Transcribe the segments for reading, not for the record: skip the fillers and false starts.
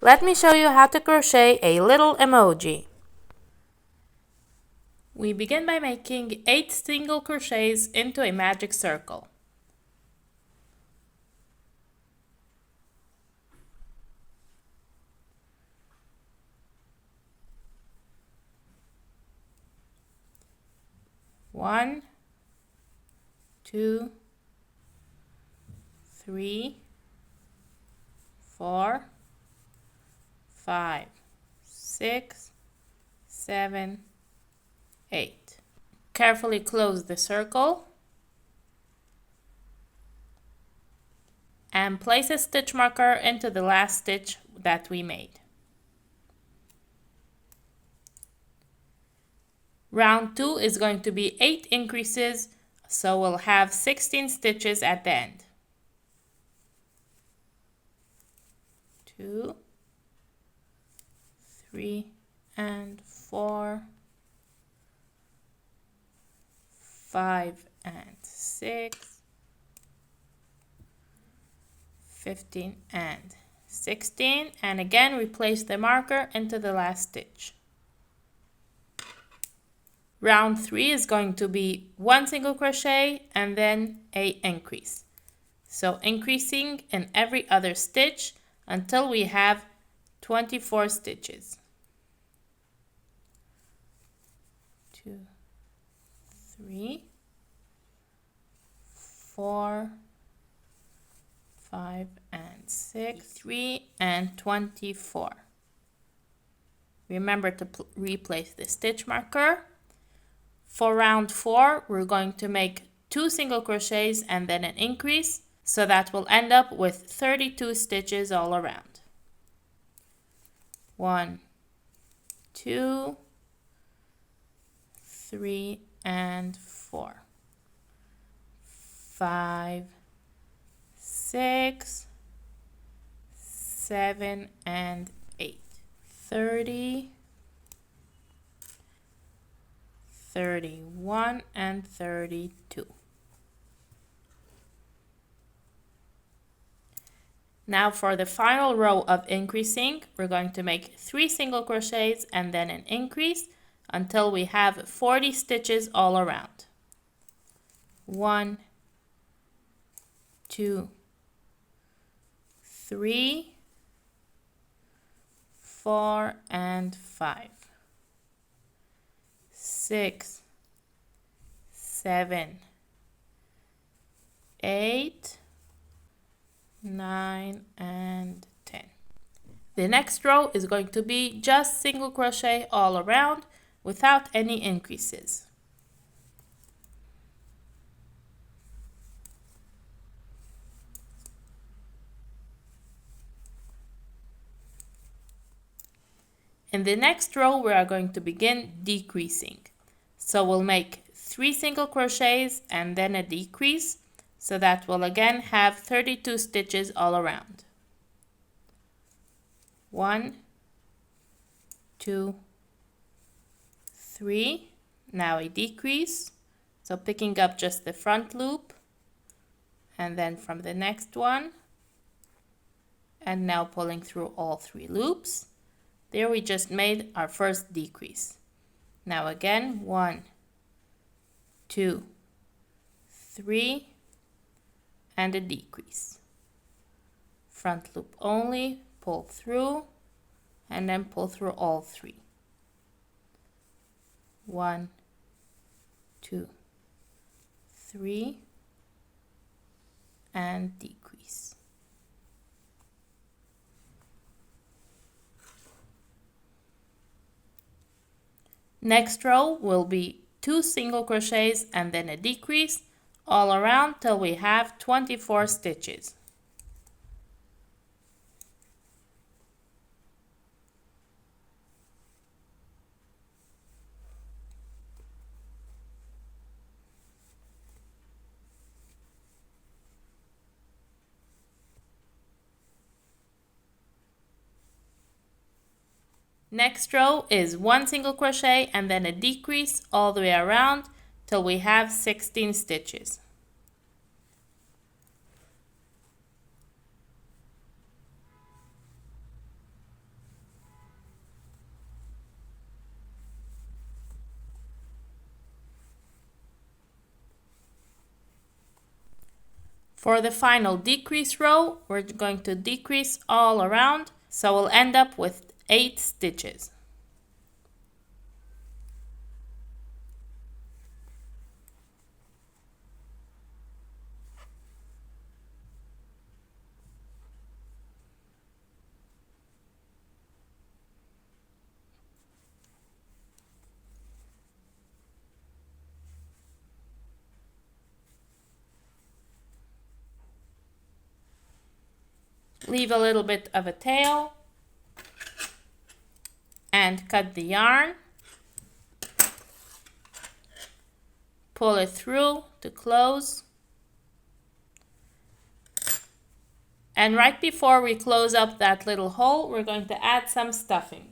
Let me show you how to crochet a little emoji. We begin by making 8 single crochets into a magic circle. One, 2, 3, 4, 5, 6, 7, 8. Carefully close the circle and place a stitch marker into the last stitch that we made. Round 2 is going to be 8 increases, so we'll have 16 stitches at the end. 2, 3, and 4, 5 and 6, 15 and 16, and again we place the marker into the last stitch. Round 3 is going to be 1 single crochet and then a increase. So increasing in every other stitch until we have 24 stitches. 2, 3, 4, 5 and 6, 3 and 24. Remember to replace the stitch marker. For round 4, we're going to make 2 single crochets and then an increase, so that we'll end up with 32 stitches all around. 1, 2, 3 and 4, 5, 6, 7 and 8, 30, 31 and 32. Now for the final row of increasing, we're going to make 3 single crochets and then an increase until we have 40 stitches all around. 1, 2, 3, 4 and 5. 6, 7, 8, 9 and 10. The next row is going to be just single crochet all around without any increases. In the next row, we are going to begin decreasing. So we'll make 3 single crochets and then a decrease, so that we'll again have 32 stitches all around. 1, 2, 3, now a decrease, so picking up just the front loop, and then from the next one, and now pulling through all 3 loops. There we just made our first decrease. Now again, 1, 2, 3, and a decrease. Front loop only, pull through, and then pull through all 3. 1, 2, 3, and decrease. Next row will be 2 single crochets and then a decrease all around till we have 24 stitches. Next row is 1 single crochet and then a decrease all the way around till we have 16 stitches. For the final decrease row, we're going to decrease all around, so we'll end up with 8 stitches. Leave a little bit of a tail and cut the yarn. Pull it through to close. And right before we close up that little hole, we're going to add some stuffing.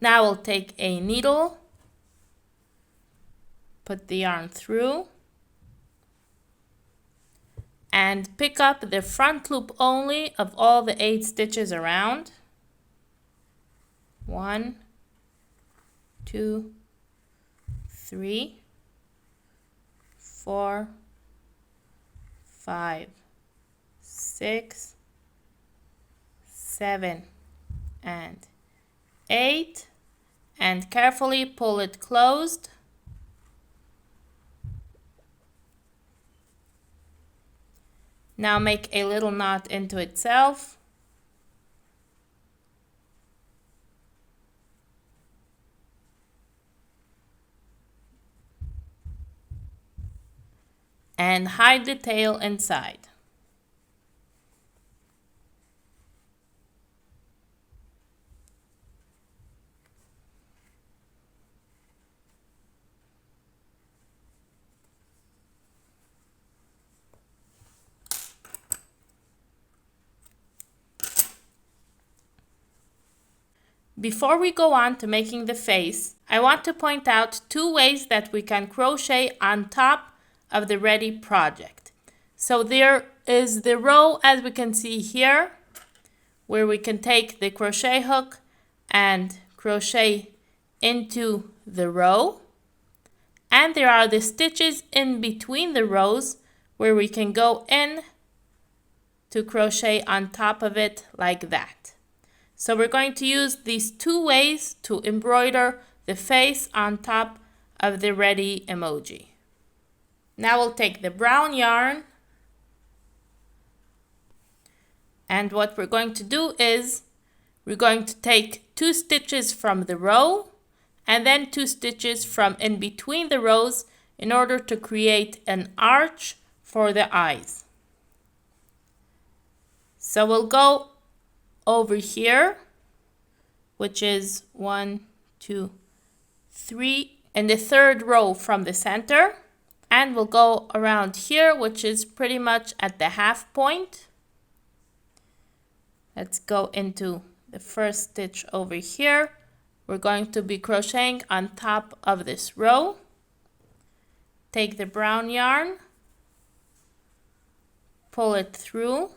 Now we'll take a needle, put the yarn through, and pick up the front loop only of all the 8 stitches around. 1, 2, 3, 4, 5, 6, 7, and 8, and carefully pull it closed. Now make a little knot into itself. And hide the tail inside. Before we go on to making the face, I want to point out 2 ways that we can crochet on top of the ready project. So there is the row, as we can see here, where we can take the crochet hook and crochet into the row. And there are the stitches in between the rows where we can go in to crochet on top of it like that. So we're going to use these 2 ways to embroider the face on top of the ready emoji. Now we'll take the brown yarn, and what we're going to do is we're going to take 2 stitches from the row and then 2 stitches from in between the rows in order to create an arch for the eyes. So we'll go over here, which is 1, 2, 3 in the 3rd row from the center, and we'll go around here, which is pretty much at the half point. Let's go into the first stitch over here. We're going to be crocheting on top of this row. Take the brown yarn, pull it through,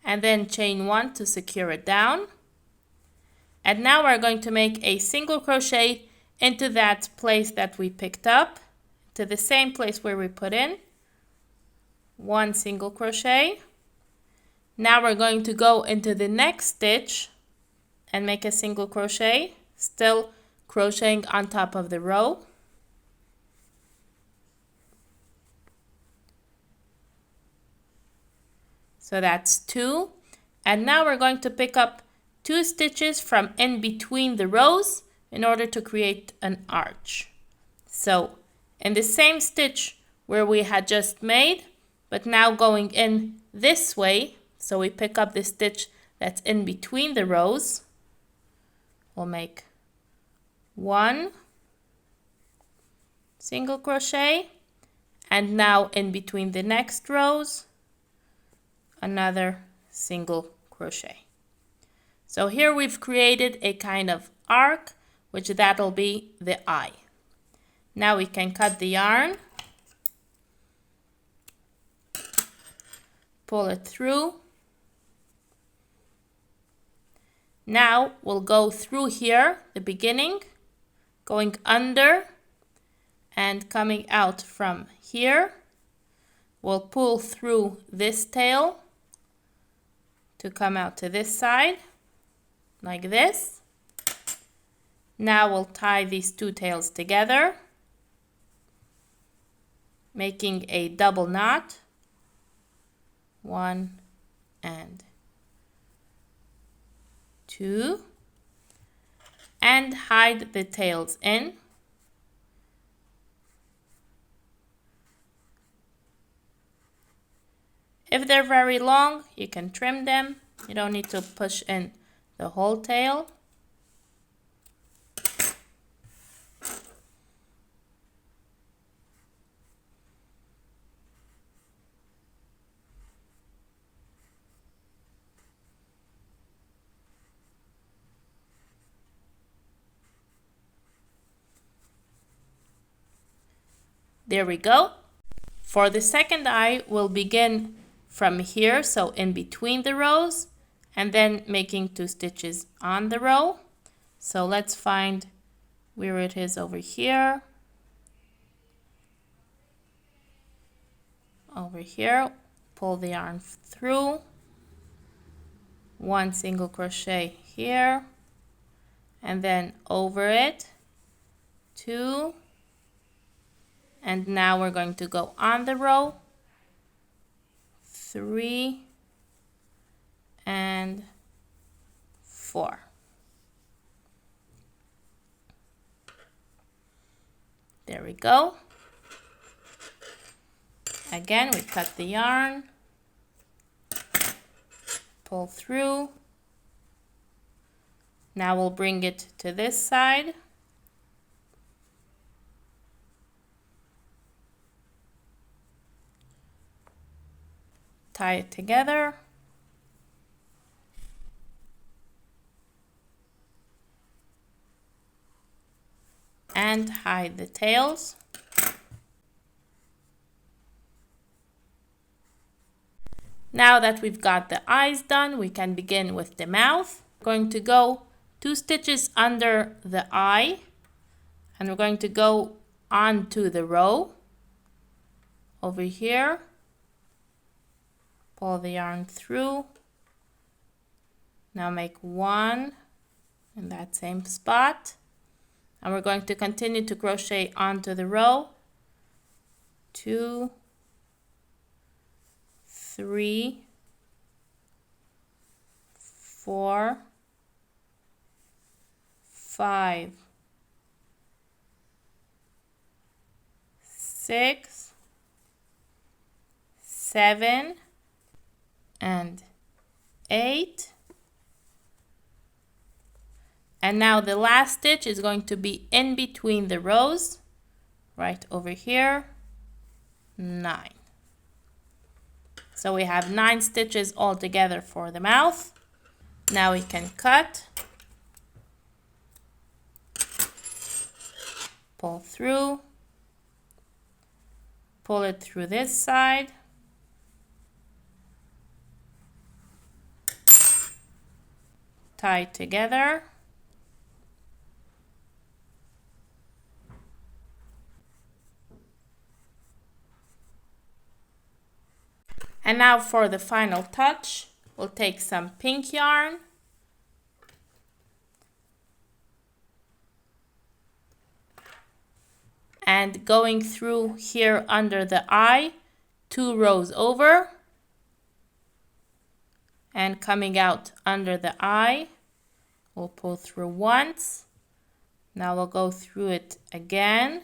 and then chain 1 to secure it down. And now we're going to make a single crochet into that place that we picked up, to the same place where we put in. 1 single crochet. Now we're going to go into the next stitch and make a single crochet, still crocheting on top of the row. So that's 2. And now we're going to pick up 2 stitches from in between the rows in order to create an arch. So in the same stitch where we had just made, but now going in this way, so we pick up the stitch that's in between the rows, we'll make 1 single crochet, and now in between the next rows, another single crochet. So here we've created a kind of arc, which that'll be the eye. Now we can cut the yarn, pull it through. Now we'll go through here, the beginning, going under and coming out from here. We'll pull through this tail to come out to this side, like this. Now we'll tie these two tails together, making a double knot. 1 and 2, and hide the tails in. If they're very long, you can trim them. You don't need to push in the whole tail. There we go. For the second eye, we'll begin from here, so in between the rows, and then making 2 stitches on the row. So let's find where it is over here. Over here, pull the yarn through, 1 single crochet here, and then over it, 2. And now we're going to go on the row, 3 and 4. There we go. Again, we cut the yarn, pull through. Now we'll bring it to this side. Tie it together. And hide the tails. Now that we've got the eyes done, we can begin with the mouth. We're going to go 2 stitches under the eye, and we're going to go onto the row over here. Pull the yarn through. Now make 1 in that same spot. And we're going to continue to crochet onto the row. 2, 3, 4, 5, 6, 7, and 8. And now the last stitch is going to be in between the rows, right over here, 9. So we have 9 stitches all together for the mouth. Now we can cut, pull through, pull it through this side, tie it together, and now for the final touch, we'll take some pink yarn and going through here under the eye, 2 rows over, and coming out under the eye, we'll pull through once. Now we'll go through it again,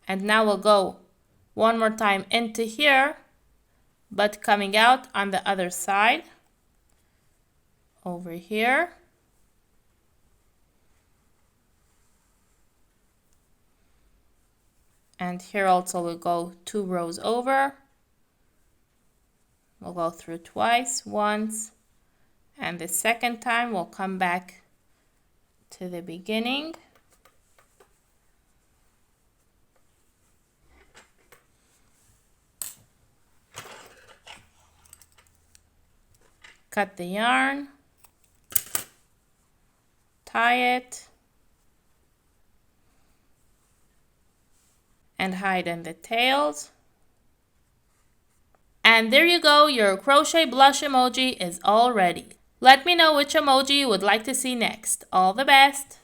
and now we'll go one more time into here, but coming out on the other side over here. And here also we'll go 2 rows over. We'll go through twice, once, and the second time we'll come back to the beginning Cut the yarn, tie it, and hide in the tails. And there you go, your crochet blush emoji is all ready. Let me know which emoji you would like to see next. All the best!